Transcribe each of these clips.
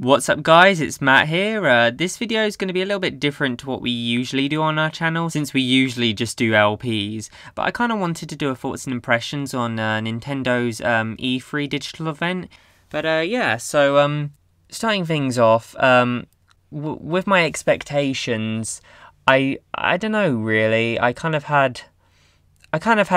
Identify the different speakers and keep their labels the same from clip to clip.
Speaker 1: What's up guys, it's Matt here. This video is going to be a little bit different to what we usually do on our channel, since we usually just do LPs, but I kind of wanted to do a thoughts and impressions on Nintendo's E3 digital event. But yeah, so starting things off, with my expectations, I don't know really, I kind of had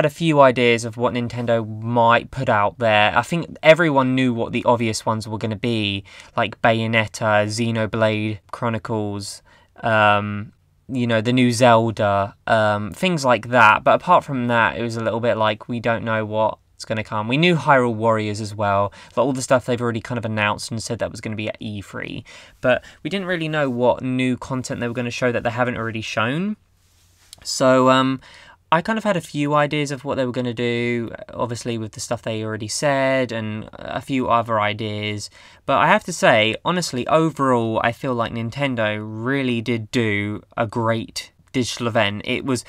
Speaker 1: a few ideas of what Nintendo might put out there. I think everyone knew what the obvious ones were going to be, like Bayonetta, Xenoblade Chronicles, you know, the new Zelda, things like that. But apart from that, it was a little bit like we don't know what's going to come. We knew Hyrule Warriors as well, like all the stuff they've already kind of announced and said that was going to be at E3. But we didn't really know what new content they were going to show that they haven't already shown. So, I kind of had a few ideas of what they were going to do, obviously with the stuff they already said, and a few other ideas. But I have to say, honestly, overall, I feel like Nintendo really did do a great digital event. It was,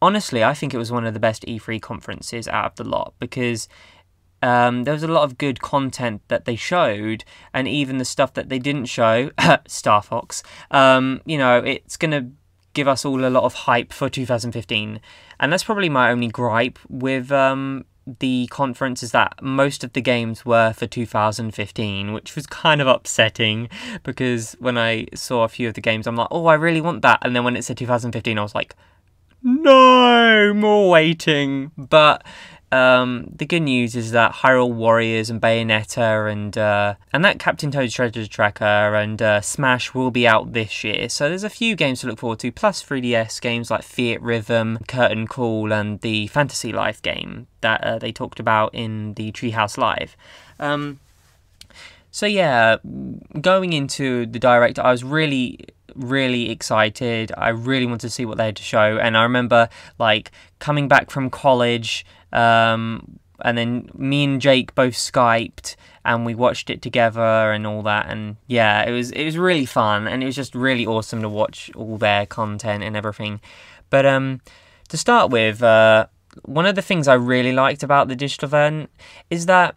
Speaker 1: honestly, I think it was one of the best E3 conferences out of the lot, because there was a lot of good content that they showed, and even the stuff that they didn't show, Star Fox, you know, it's going to give us all a lot of hype for 2015. And that's probably my only gripe with the conference, is that most of the games were for 2015, which was kind of upsetting, because when I saw a few of the games, I'm like, oh, I really want that. And then when it said 2015, I was like, no, more waiting. But the good news is that Hyrule Warriors and Bayonetta and that Captain Toad's Treasure Tracker and Smash will be out this year. So there's a few games to look forward to, plus 3DS games like Fiat Rhythm, Curtain Call, and the Fantasy Life game that they talked about in the Treehouse Live. So yeah, going into the Direct, I was really excited. I really wanted to see what they had to show, and I remember like coming back from college, and then me and Jake both Skyped and we watched it together and all that, and yeah, it was really fun, and it was just really awesome to watch all their content and everything. But to start with, one of the things I really liked about the digital event is that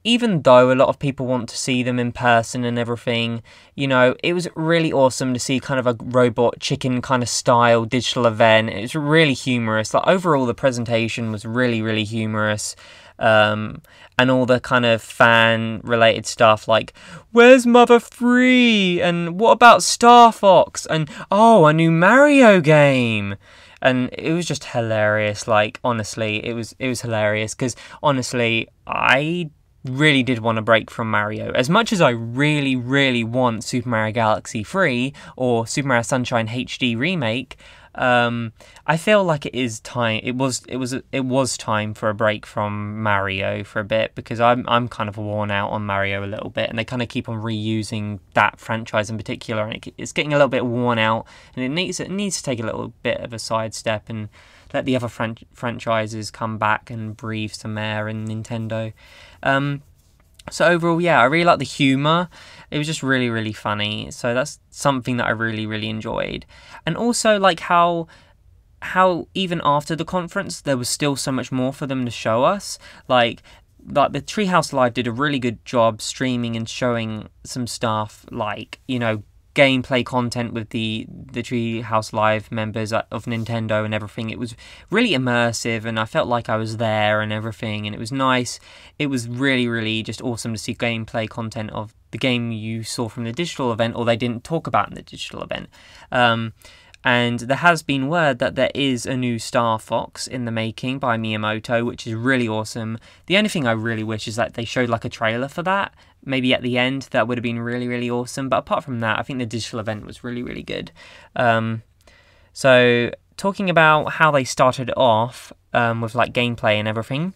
Speaker 1: even though a lot of people want to see them in person and everything, you know, it was really awesome to see kind of a Robot Chicken kind of style digital event. It was really humorous. Like overall, the presentation was really humorous. And all the kind of fan related stuff like, where's Mother 3? And what about Star Fox? And oh, a new Mario game. And it was just hilarious. Like, honestly, it was hilarious, because honestly, I really did want a break from Mario. As much as I really want Super Mario Galaxy 3 or Super Mario Sunshine HD remake, I feel like it is time. It was time for a break from Mario for a bit, because I'm kind of worn out on Mario a little bit, and they kind of keep on reusing that franchise in particular, and it's getting a little bit worn out, and it needs to take a little bit of a sidestep and let the other franchises come back and breathe some air in Nintendo. So overall, yeah, I really like the humour. It was just really funny. So that's something that I really enjoyed. And also like how even after the conference, there was still so much more for them to show us. Like the Treehouse Live did a really good job streaming and showing some stuff, like, you know, gameplay content with the Treehouse Live members of Nintendo and everything. It was really immersive, and I felt like I was there and everything, and it was nice. It was really just awesome to see gameplay content of the game you saw from the digital event, or they didn't talk about in the digital event. And there has been word that there is a new Star Fox in the making by Miyamoto, which is really awesome. The only thing I really wish is that they showed like a trailer for that, maybe at the end. That would have been really awesome. But apart from that, I think the digital event was really good. So talking about how they started off with like gameplay and everything.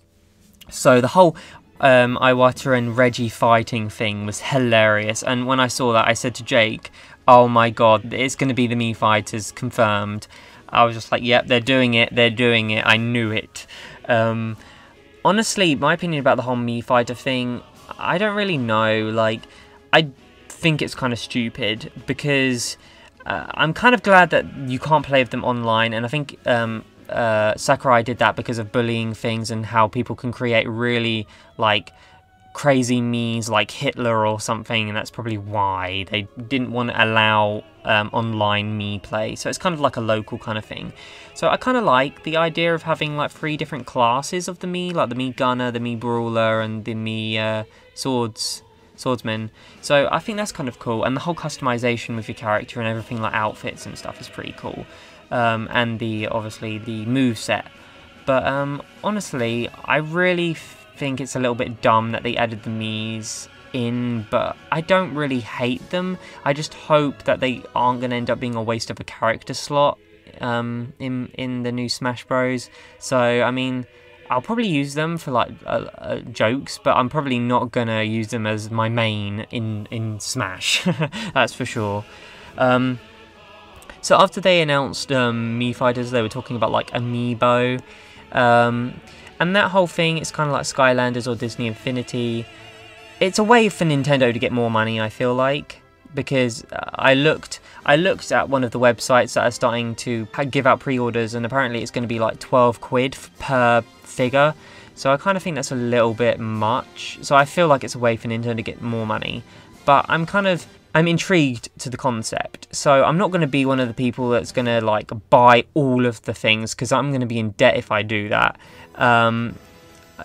Speaker 1: So the whole Iwata and Reggie fighting thing was hilarious, and when I saw that, I said to Jake, oh my god, it's going to be the Mii Fighters, confirmed. I was just like, yep, they're doing it, I knew it. Honestly, my opinion about the whole Mii Fighter thing, I don't really know. Like, I think it's kind of stupid, because I'm kind of glad that you can't play with them online, and I think Sakurai did that because of bullying things and how people can create really, like, crazy Mii's like Hitler or something, and that's probably why they didn't want to allow online Mii play. So it's kind of like a local kind of thing. So I kind of like the idea of having like 3 different classes of the Mii, like the Mii Gunner, the Mii Brawler, and the Mii Swordsman. So I think that's kind of cool, and the whole customization with your character and everything, like outfits and stuff, is pretty cool. And obviously the moveset. But honestly, I really think it's a little bit dumb that they added the Mii's in, but I don't really hate them. I just hope that they aren't going to end up being a waste of a character slot in the new Smash Bros. So I mean, I'll probably use them for like jokes, but I'm probably not gonna use them as my main in Smash. That's for sure. So after they announced Mii Fighters, they were talking about like Amiibo. And that whole thing is kind of like Skylanders or Disney Infinity. It's a way for Nintendo to get more money, I feel like, because I looked at one of the websites that are starting to give out pre-orders, and apparently it's going to be like 12 quid per figure. So I kind of think that's a little bit much. So I feel like it's a way for Nintendo to get more money. But I'm intrigued to the concept, so I'm not going to be one of the people that's going to like buy all of the things, because I'm going to be in debt if I do that.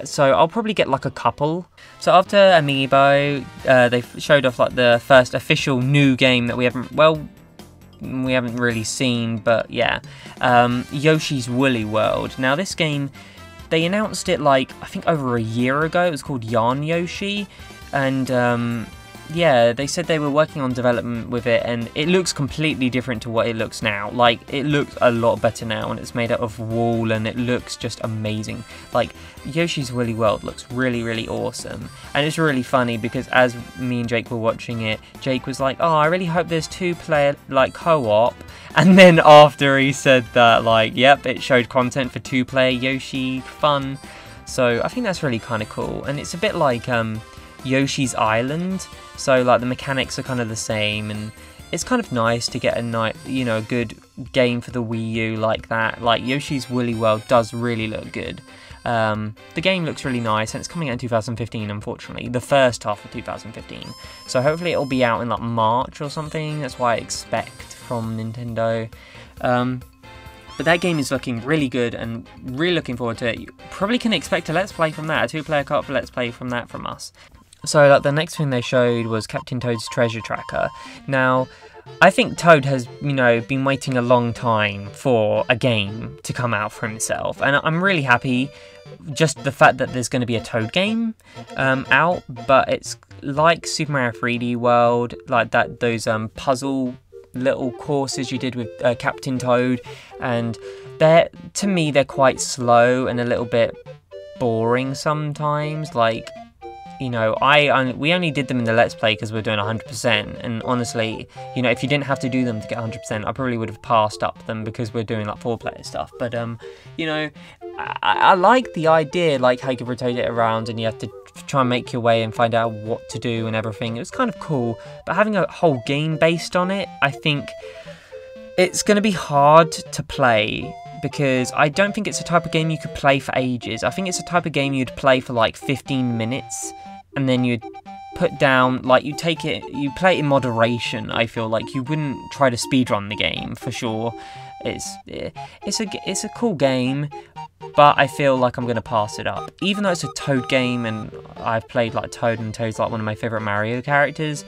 Speaker 1: So I'll probably get like a couple. So after Amiibo, they showed off like the first official new game that we haven't really seen, but yeah, Yoshi's Woolly World. Now this game, they announced it like I think over a year ago. It was called Yarn Yoshi, and yeah, they said they were working on development with it, and it looks completely different to what it looks now. Like, it looks a lot better now, and it's made out of wool, and it looks just amazing. Like, Yoshi's Woolly World looks really, really awesome. And it's really funny, because as me and Jake were watching it, Jake was like, oh, I really hope there's 2-player, like, co-op. And then after he said that, like, yep, it showed content for 2-player Yoshi fun. So, I think that's really kind of cool. And it's a bit like, Yoshi's Island, so like the mechanics are kind of the same, and it's kind of nice to get a good game for the Wii U like that. Like Yoshi's Woolly World does really look good. The game looks really nice, and it's coming out in 2015, unfortunately, the first half of 2015. So hopefully it'll be out in like March or something. That's what I expect from Nintendo. But that game is looking really good, and really looking forward to it. You probably can expect a Let's Play from that, a 2-player co-op Let's Play from us. So like, the next thing they showed was Captain Toad's Treasure Tracker. Now, I think Toad has, been waiting a long time for a game to come out for himself, and I'm really happy. Just the fact that there's going to be a Toad game out, but it's like Super Mario 3D World, like those puzzle little courses you did with Captain Toad, and to me they're quite slow and a little bit boring sometimes. Like, we only did them in the Let's Play because we're doing 100%, and honestly, if you didn't have to do them to get 100%, I probably would have passed up them because we're doing like 4-player stuff. But I like the idea, like how you can rotate it around and you have to try and make your way and find out what to do and everything. It was kind of cool, but having a whole game based on it, I think it's going to be hard to play, because I don't think it's a type of game you could play for ages. I think it's a type of game you'd play for like 15 minutes, and then you'd put down, like, you play it in moderation. I feel like you wouldn't try to speedrun the game, for sure. It's a cool game, but I feel like I'm going to pass it up. Even though it's a Toad game, and I've played like Toad, and Toad's like one of my favourite Mario characters,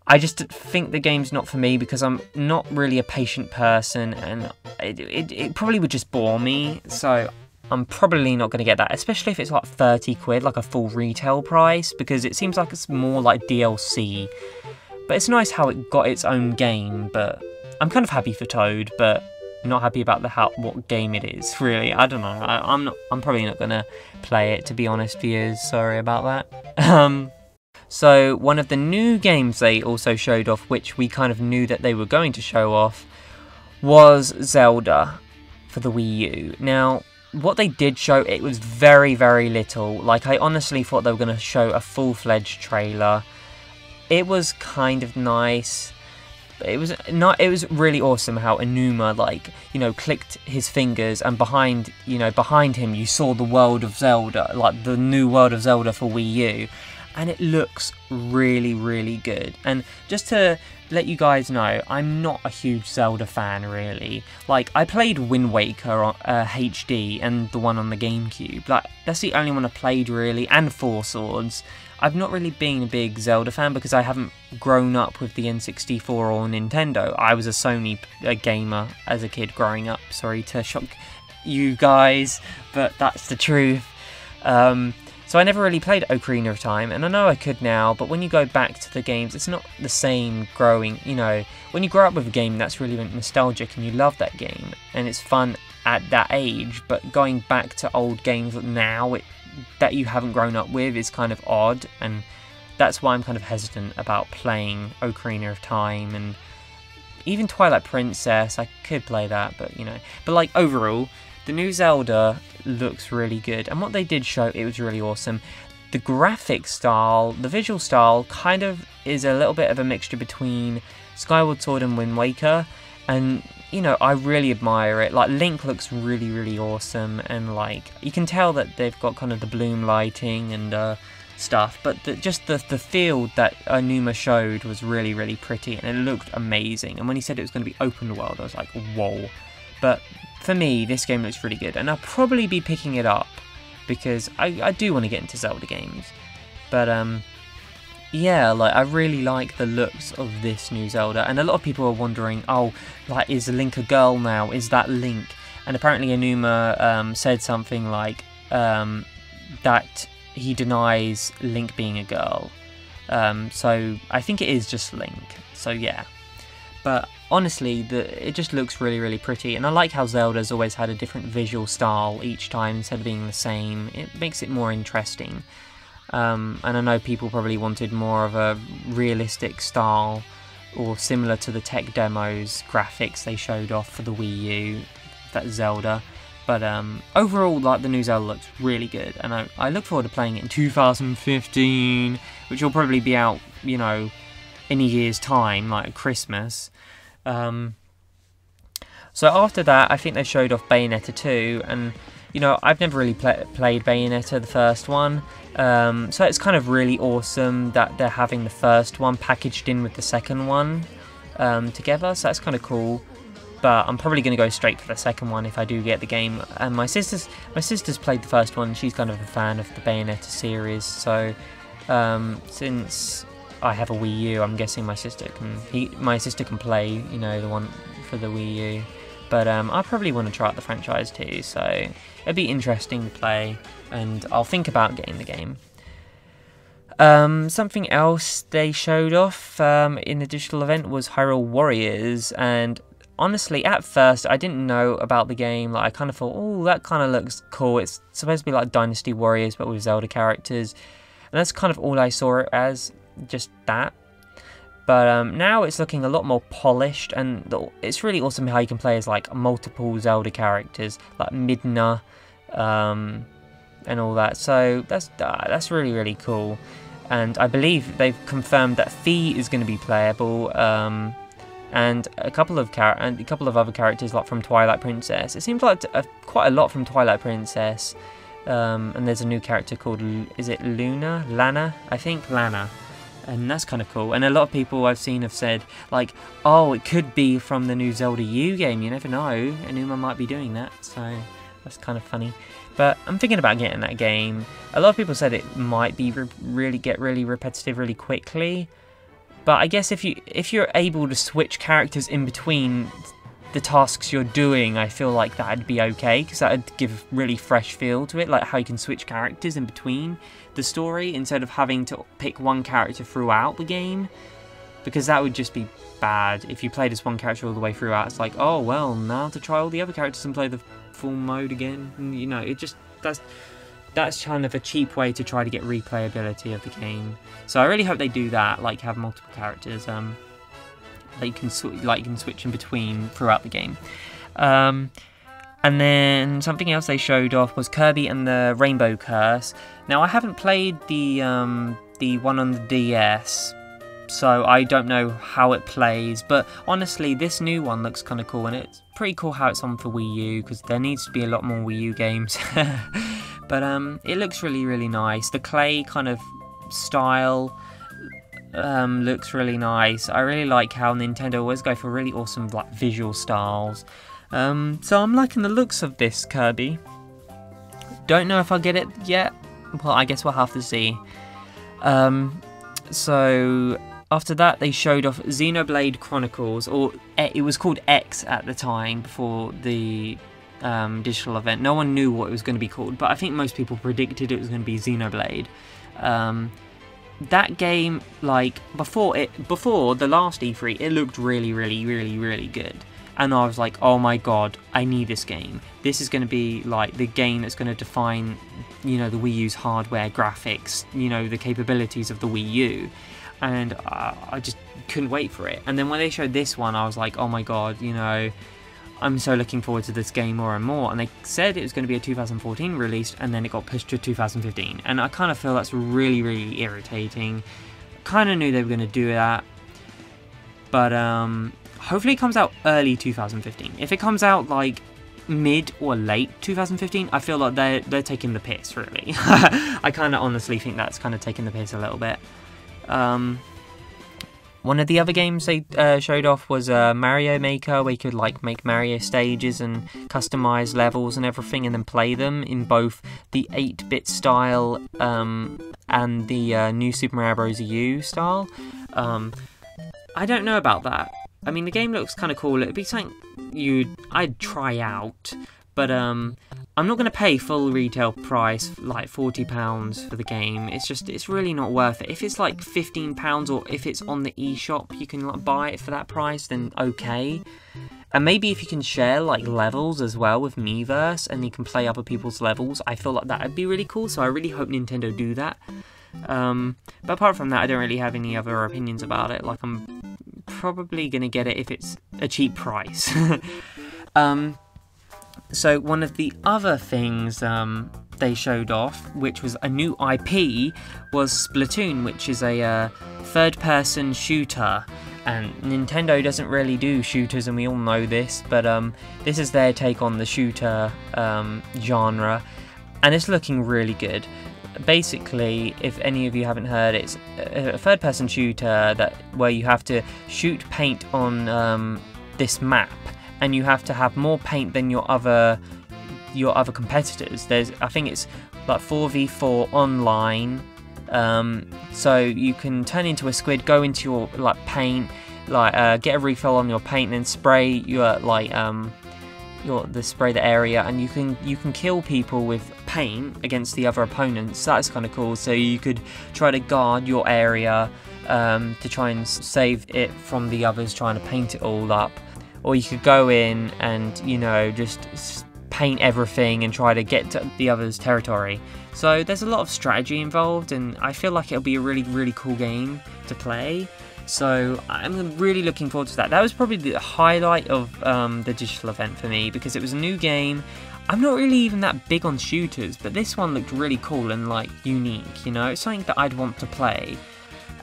Speaker 1: I just think the game's not for me, because I'm not really a patient person, and it probably would just bore me. So I'm probably not going to get that, especially if it's like 30 quid, like a full retail price, because it seems like it's more like DLC. But it's nice how it got its own game, but I'm kind of happy for Toad, but not happy about what game it is, really. I don't know. I'm probably not going to play it, to be honest, viewers. Sorry about that. So one of the new games they also showed off, which we kind of knew that they were going to show off, was Zelda for the Wii U. Now, what they did show, it was very, very little. Like, I honestly thought they were going to show a full-fledged trailer. It was kind of nice. It was really awesome how Enuma, like, clicked his fingers, and behind him you saw the world of Zelda, like the new world of Zelda for Wii U. and it looks really, really good. And just to let you guys know, I'm not a huge Zelda fan, really. Like, I played Wind Waker on HD and the one on the GameCube. Like, that's the only one I played, really, and Four Swords. I've not really been a big Zelda fan because I haven't grown up with the N64 or Nintendo. I was a Sony gamer as a kid growing up. Sorry to shock you guys, but that's the truth. So I never really played Ocarina of Time, and I know I could now, but when you go back to the games, it's not the same growing, you know, when you grow up with a game that's really nostalgic and you love that game, and it's fun at that age, but going back to old games now that you haven't grown up with is kind of odd, and that's why I'm kind of hesitant about playing Ocarina of Time, and even Twilight Princess, I could play that, but you know, but like overall, the new Zelda looks really good, and what they did show, it was really awesome. The graphic style, the visual style, kind of is a little bit of a mixture between Skyward Sword and Wind Waker, and you know, I really admire it. Like, Link looks really, really awesome, and like, you can tell that they've got kind of the bloom lighting and stuff, but just the field that Aonuma showed was really, really pretty, and it looked amazing. And when he said it was going to be open world, I was like, whoa. But for me, this game looks really good, and I'll probably be picking it up because I do want to get into Zelda games. But yeah, like, I really like the looks of this new Zelda, and a lot of people are wondering, oh, like, is Link a girl now? Is that Link? And apparently Aonuma said something like that he denies Link being a girl. So I think it is just Link. So yeah. But honestly, it just looks really, really pretty, and I like how Zelda's always had a different visual style each time instead of being the same. It makes it more interesting. And I know people probably wanted more of a realistic style, or similar to the tech demos graphics they showed off for the Wii U, that Zelda. But overall, like, the new Zelda looks really good, and I look forward to playing it in 2015, which will probably be out, you know, in a year's time, like Christmas. So after that, I think they showed off Bayonetta 2, and you know, I've never really played Bayonetta, the first one, so it's kind of really awesome that they're having the first one packaged in with the second one together, so that's kind of cool. But I'm probably going to go straight for the second one if I do get the game. And my sister's played the first one, she's kind of a fan of the Bayonetta series, so since I have a Wii U, I'm guessing my sister can play, you know, the one for the Wii U. But I probably want to try out the franchise too, so it'd be interesting to play, and I'll think about getting the game. Something else they showed off in the digital event was Hyrule Warriors, and honestly, at first, I didn't know about the game. Like, I kind of thought, oh, that kind of looks cool. It's supposed to be like Dynasty Warriors, but with Zelda characters, and that's kind of all I saw it as. Just that. But now it's looking a lot more polished, and it's really awesome how you can play as like multiple Zelda characters, like Midna, and all that. So that's really, really cool. And I believe they've confirmed that Fi is going to be playable, and a couple of other characters, like from Twilight Princess. It seems like quite a lot from Twilight Princess. And there's a new character called, is it Lana? I think Lana. And that's kind of cool. And a lot of people I've seen have said, like, oh, it could be from the new Zelda U game. You never know. Aonuma might be doing that. So that's kind of funny. But I'm thinking about getting that game. A lot of people said it might be really repetitive really quickly. But I guess if you're able to switch characters in between the tasks you're doing, I feel like that'd be okay, because that'd give a really fresh feel to it, like how you can switch characters in between the story instead of having to pick one character throughout the game, because that would just be bad if you played as one character all the way throughout. It's like, oh well, now to try all the other characters and play the full mode again, and, you know, it just that's kind of a cheap way to try to get replayability of the game. So I really hope they do that, like have multiple characters that you can switch in between throughout the game. And then something else they showed off was Kirby and the Rainbow Curse. Now, I haven't played the one on the DS, so I don't know how it plays, but honestly, this new one looks kind of cool, and it's pretty cool how it's on for Wii U, because there needs to be a lot more Wii U games. But it looks really, really nice. The clay kind of style. Looks really nice. I really like how Nintendo always go for really awesome like visual styles. So I'm liking the looks of this Kirby. Don't know if I'll get it yet. Well, I guess we'll have to see. So after that, they showed off Xenoblade Chronicles, or it was called X at the time before the digital event. No one knew what it was going to be called, but I think most people predicted it was going to be Xenoblade. That game, like before the last E3, it looked really good. And I was like, oh my god, I need this game. This is going to be like the game that's going to define, you know, the Wii U's hardware, graphics, you know, the capabilities of the Wii U. And I just couldn't wait for it. And then when they showed this one, I was like, oh my god, you know, I'm so looking forward to this game more and more. And they said it was going to be a 2014 release, and then it got pushed to 2015. And I kind of feel that's really irritating. Kind of knew they were going to do that. But hopefully it comes out early 2015. If it comes out like mid or late 2015, I feel like they're taking the piss, really. I kind of honestly think that's kind of taking the piss a little bit. One of the other games they showed off was Mario Maker, where you could like make Mario stages and customize levels and everything, and then play them in both the 8-bit style and the new Super Mario Bros. U style. I don't know about that. I mean, the game looks kind of cool. It'd be something I'd try out, but I'm not going to pay full retail price, like £40 for the game. It's really not worth it. If it's like £15, or if it's on the eShop, you can like buy it for that price, then okay. And maybe if you can share like levels as well with Miiverse, and you can play other people's levels, I feel like that would be really cool. So I really hope Nintendo do that. But apart from that, I don't really have any other opinions about it. Like, I'm probably gonna get it if it's a cheap price. So one of the other things they showed off, which was a new IP, was Splatoon, which is a third-person shooter. And Nintendo doesn't really do shooters, and we all know this, but this is their take on the shooter genre, and it's looking really good. Basically, if any of you haven't heard, it's a third-person shooter where you have to shoot paint on this map, and you have to have more paint than your other competitors. I think it's like 4v4 online. So you can turn into a squid, go into your like paint, like get a refill on your paint, and then spray your like spray the area, and you can kill people with paint against the other opponents. That's kind of cool. So you could try to guard your area to try and save it from the others trying to paint it all up, or you could go in and, you know, just paint everything and try to get to the other's territory. So there's a lot of strategy involved, and I feel like it'll be a really cool game to play. So I'm really looking forward to that. That was probably the highlight of the digital event for me, because it was a new game. I'm not really even that big on shooters, but this one looked really cool and like unique, you know? It's something that I'd want to play.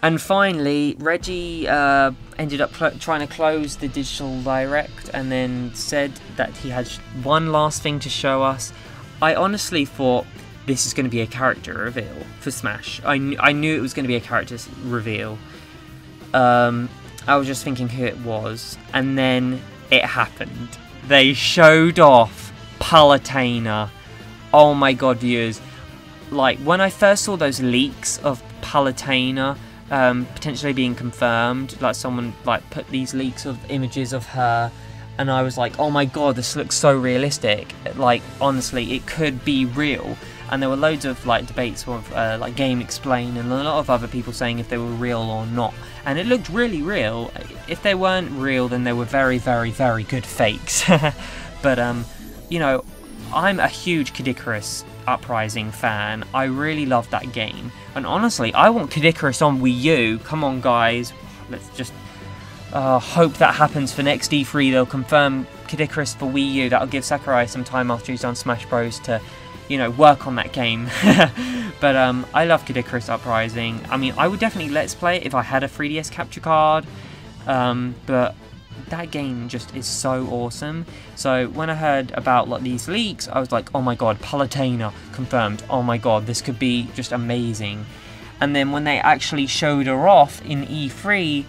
Speaker 1: And finally, Reggie ended up trying to close the digital direct, and then said that he had one last thing to show us. I honestly thought this is going to be a character reveal for Smash. I knew it was going to be a character reveal. I was just thinking who it was, and then it happened. They showed off Palutena. Oh my god, viewers. Like, when I first saw those leaks of Palutena potentially being confirmed, like someone like put these leaks of images of her, and I was like, oh my god, this looks so realistic. Like, honestly, it could be real. And there were loads of like debates with like Game Explain and a lot of other people saying if they were real or not, and it looked really real. If they weren't real, then they were very good fakes. But you know, I'm a huge Kid Icarus Uprising fan. I really love that game, and honestly, I want Kid Icarus on Wii U. Come on, guys, let's just hope that happens for next E3. They'll confirm Kid Icarus for Wii U. That'll give Sakurai some time after he's done Smash Bros to, you know, work on that game. But I love Kid Icarus Uprising. I mean, I would definitely Let's Play it if I had a 3DS capture card. But that game just is so awesome. So when I heard about like these leaks, I was like, oh my god, Palutena confirmed. Oh my god, this could be just amazing. And then when they actually showed her off in E3,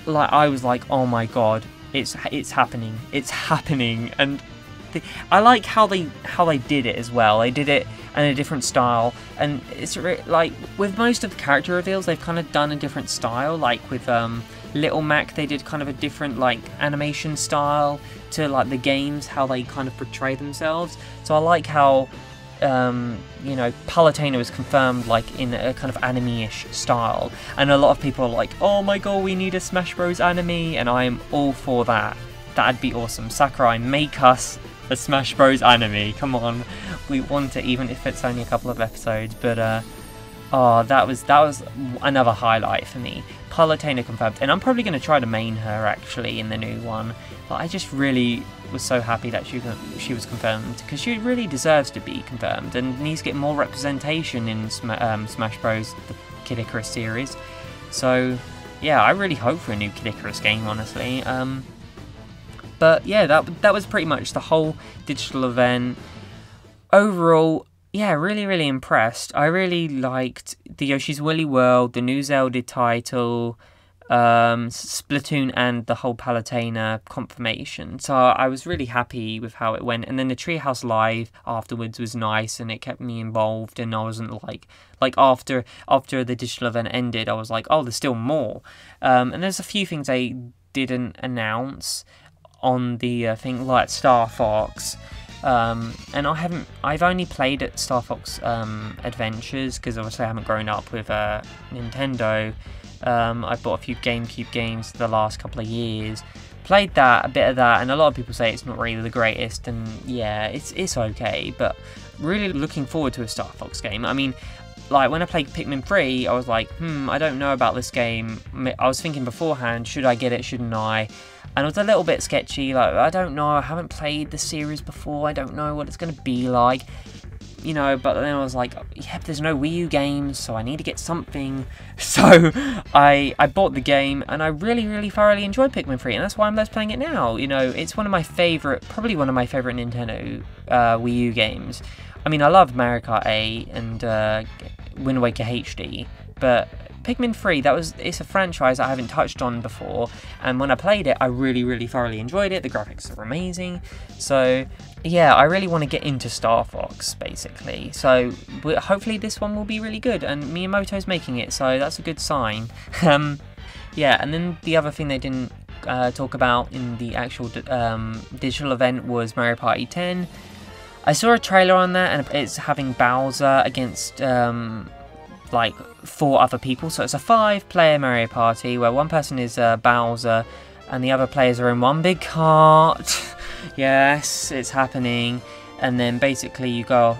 Speaker 1: like, I was like, oh my god, it's happening, it's happening. And I like how they did it as well. They did it in a different style, and it's like with most of the character reveals, they've kind of done a different style. Like with Little Mac, they did kind of a different like animation style to like the games, how they kind of portray themselves. So I like how you know, Palutena was confirmed like in a kind of anime-ish style, and a lot of people are like, oh my god, we need a Smash Bros anime, and I am all for that. That'd be awesome. Sakurai, make us a Smash Bros anime, come on, we want it, even if it's only a couple of episodes. But oh, that was another highlight for me. Palutena confirmed, and I'm probably going to try to main her actually in the new one. But I just really was so happy that she was confirmed, because she really deserves to be confirmed and needs to get more representation in Smash Bros, the Kid Icarus series. So yeah, I really hope for a new Kid Icarus game, honestly. But yeah, that was pretty much the whole digital event. Overall, yeah, really impressed. I really liked the Yoshi's Woolly World, the new Zelda title, Splatoon, and the whole Palutena confirmation. So I was really happy with how it went. And then the Treehouse Live afterwards was nice, and it kept me involved, and I wasn't like after the digital event ended, I was like, oh, there's still more. And there's a few things they didn't announce on the thing, like Star Fox. And I've only played at Star Fox Adventures, because obviously I haven't grown up with Nintendo. I've bought a few GameCube games the last couple of years, played that, a bit of that, and a lot of people say it's not really the greatest, and yeah, it's okay, but really looking forward to a Star Fox game. I mean, like when I played Pikmin 3, I was like, I don't know about this game. I was thinking beforehand, should I get it, shouldn't I? And it was a little bit sketchy, like, I don't know, I haven't played the series before, I don't know what it's going to be like, you know, but then I was like, yeah, there's no Wii U games, so I need to get something. So I bought the game, and I really thoroughly enjoyed Pikmin 3, and that's why I'm Let's Playing it now. You know, it's probably one of my favourite Nintendo Wii U games. I mean, I love Mario Kart 8 and Wind Waker HD, but Pikmin 3, it's a franchise I haven't touched on before, and when I played it, I really thoroughly enjoyed it. The graphics are amazing. So yeah, I really want to get into Star Fox, basically. So hopefully this one will be really good, and Miyamoto's making it, so that's a good sign. Yeah, and then the other thing they didn't talk about in the actual digital event was Mario Party 10. I saw a trailer on that, and it's having Bowser against like 4 other people, so it's a 5-player Mario Party where one person is Bowser and the other players are in one big cart. Yes, it's happening. And then basically you go,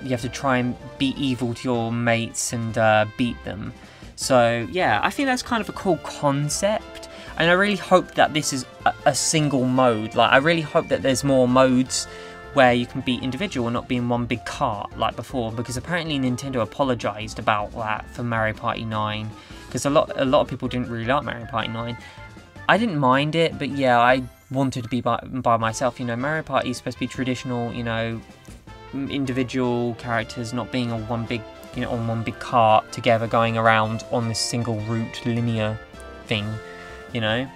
Speaker 1: you have to try and be evil to your mates and beat them. So yeah, I think that's kind of a cool concept, and I really hope that this is a single mode. Like, I really hope that there's more modes where you can be individual and not be in one big cart like before, because apparently Nintendo apologised about that for Mario Party 9, because a lot of people didn't really like Mario Party 9. I didn't mind it, but yeah, I wanted to be by myself. You know, Mario Party is supposed to be traditional, you know, individual characters not being on one big, you know, on one big cart together going around on this single route linear thing, you know.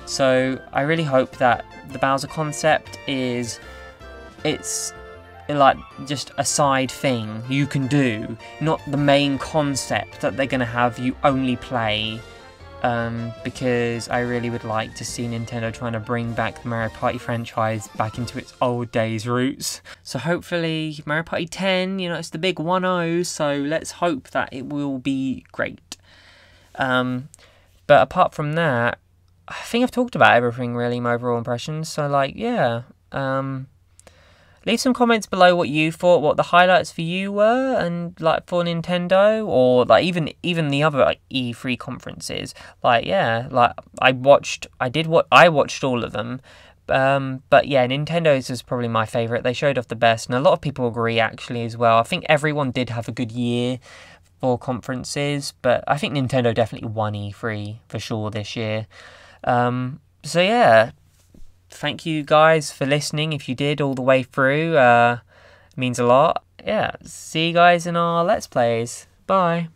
Speaker 1: So I really hope that the Bowser concept is, it's like just a side thing you can do, not the main concept that they're going to have you only play, because I really would like to see Nintendo trying to bring back the Mario Party franchise back into its old days roots. So hopefully Mario Party 10, you know, it's the big 1-0, so let's hope that it will be great. But apart from that, I think I've talked about everything really, my overall impressions, so like, yeah, leave some comments below what you thought, what the highlights for you were, and like for Nintendo, or like even the other like E3 conferences. Like, yeah, like I watched all of them. But yeah, Nintendo's is probably my favourite. They showed off the best, and a lot of people agree actually as well. I think everyone did have a good year for conferences, but I think Nintendo definitely won E3 for sure this year. So yeah. Thank you guys for listening. If you did all the way through, it means a lot. Yeah, see you guys in our Let's Plays. Bye.